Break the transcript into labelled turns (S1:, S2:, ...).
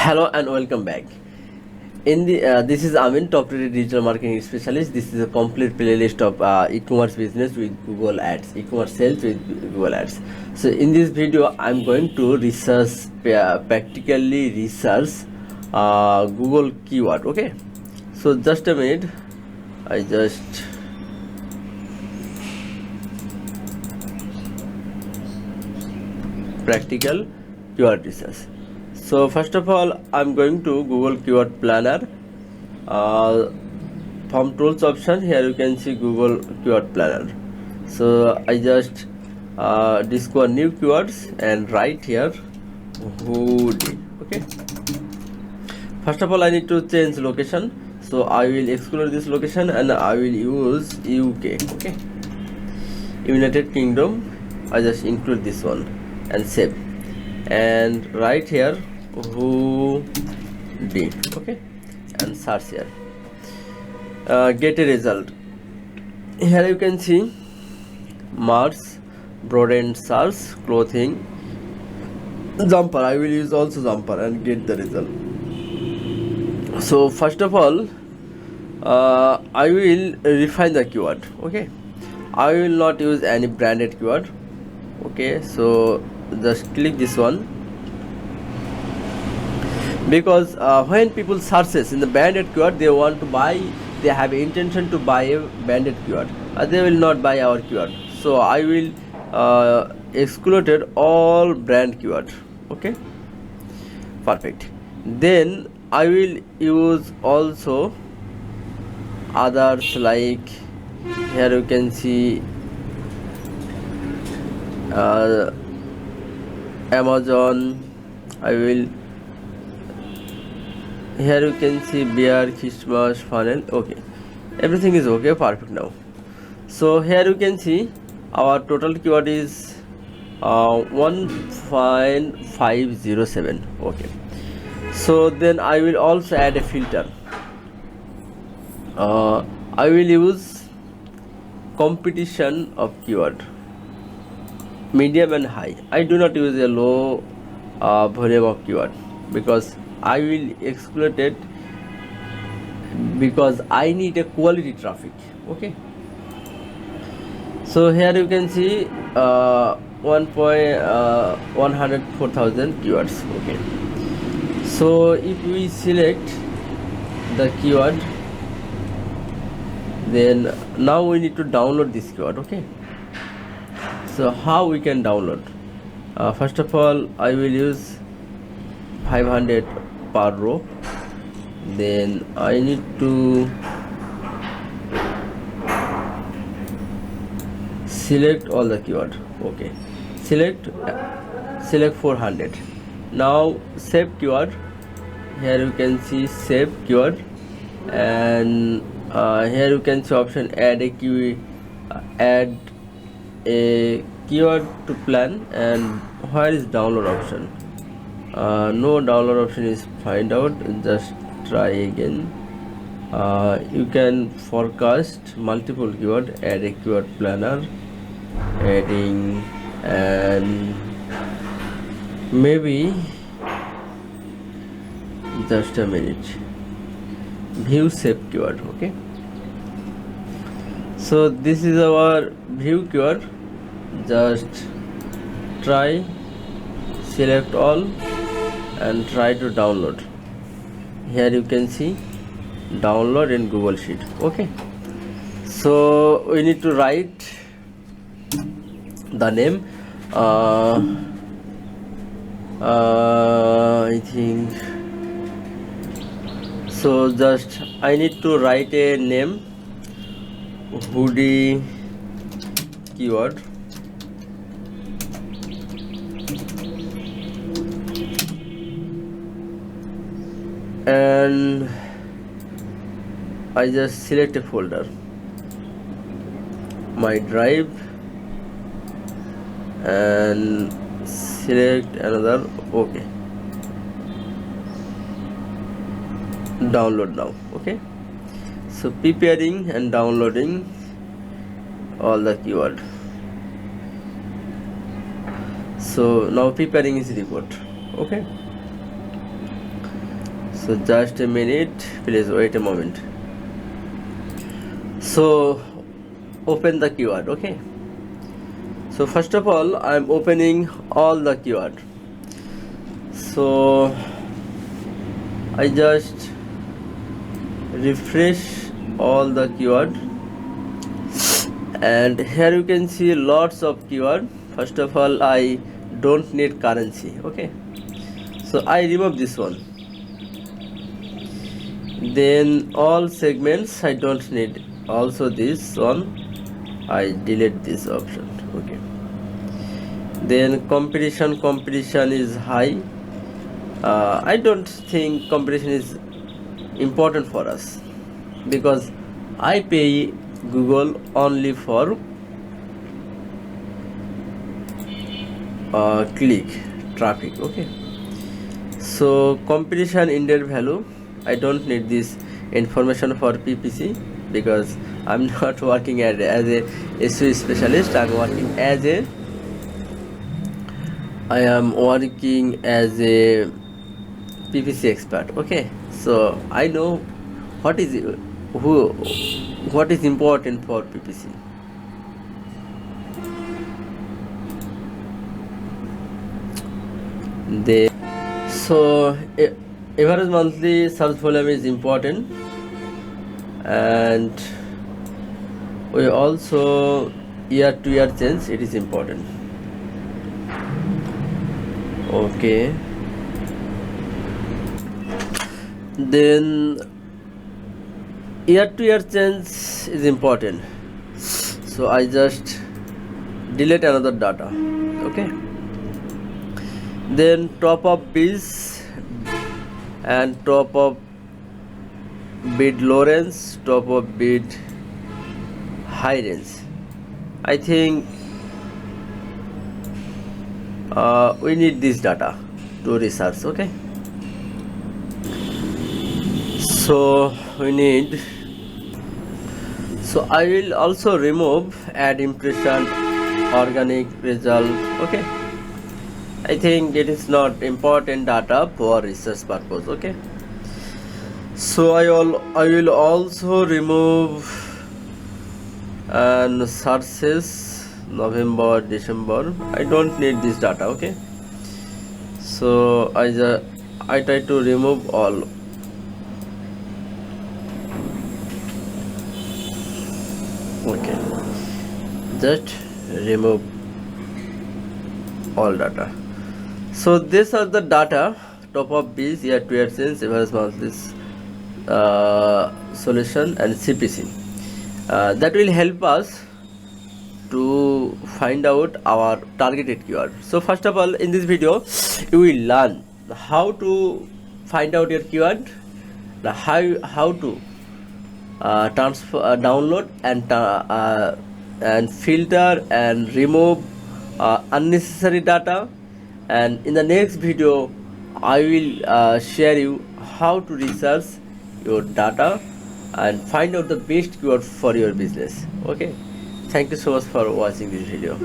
S1: Hello and welcome back. In the this is Amin, top-rated digital marketing specialist. This is a complete playlist of e-commerce business with Google Ads, e-commerce sales with Google Ads. So in this video, I'm going to practically research Google keyword. Okay. So just a minute. I just practical keyword research. So first of all, I'm going to Google Keyword Planner. From tools option, here you can see Google Keyword Planner. So I just discover new keywords and write here hoodie. Okay. First of all, I need to change location. So I will exclude this location and I will use UK. Okay. United Kingdom. I just include this one and save. And right here hoodie, okay, and search here. Get a result. Here you can see Mars, broadened search, clothing, jumper. I will use also jumper and get the result. So first of all, I will refine the keyword. Okay, I will not use any branded keyword. Okay, so just click this one, because when people searches in the branded keyword, they want to buy, they have intention to buy a branded keyword, they will not buy our keyword. So I will excluded all brand keyword. Okay, perfect. Then I will use also others, like here you can see Amazon. I will, here you can see bear, Christmas, funnel. Okay, everything is okay, perfect now. So here you can see our total keyword is 1.507. okay, so then I will also add a filter. I will use competition of keyword, medium and high. I do not use a low volume of keyword, because I will exclude it, because I need a quality traffic. Okay, so here you can see 104,000 keywords. Okay, so if we select the keyword, then now we need to download this keyword. Okay, so how we can download? First of all, I will use 500 per row. Then I need to select all the keyword. Okay, select 400. Now save keyword. Here you can see save keyword, and here you can see option add a keyword to plan. And where is download option? No download option is find out. Just try again. You can forecast multiple keyword, add a keyword planner, adding, and maybe just a minute, view save keyword. Okay, so this is our view keyword. Just try, select all, and try to download. Here you can see download in Google Sheet. Okay, so we need to write the name. I think so. Just I need to write a name, hoodie keyword. And I just select a folder, my drive, and select another. Okay, download now. Okay, so preparing and downloading all the keyword. So now preparing is report. Okay, So just a minute, please wait a moment. So open the keyword. Okay, so first of all I'm opening all the keyword. So I just refresh all the keyword, and here you can see lots of keyword. First of all, I don't need currency. Okay, so I remove this one. Then all segments I don't need, also this one I delete this option. Okay, then competition is high. I don't think competition is important for us, because I pay Google only for click traffic. Okay, so competition index value, I don't need this information for PPC, because I'm not working as a SEO specialist. I am working as a PPC expert. Okay, so I know what is important for PPC. So average monthly search volume is important, and we also year-to-year change, it is important. Okay, then year-to-year change is important, so I just delete another data. Okay, then top of bids and top of bid low range, top of bid high range. I think we need this data to research. Okay, so I will also remove ad impression, organic result. Okay, I think it is not important data for research purpose. Okay, so I will also remove and searches November, December. I don't need this data. Okay, so I try to remove all. Okay, just remove all data. So these are the data: top of bids, year-to-year change, average monthly solution, and CPC. That will help us to find out our targeted keyword. So first of all, in this video you will learn how to find out your keyword, how to download and filter and remove unnecessary data, and in the next video I will share you how to research your data and find out the best keyword for your business. Okay, thank you so much for watching this video.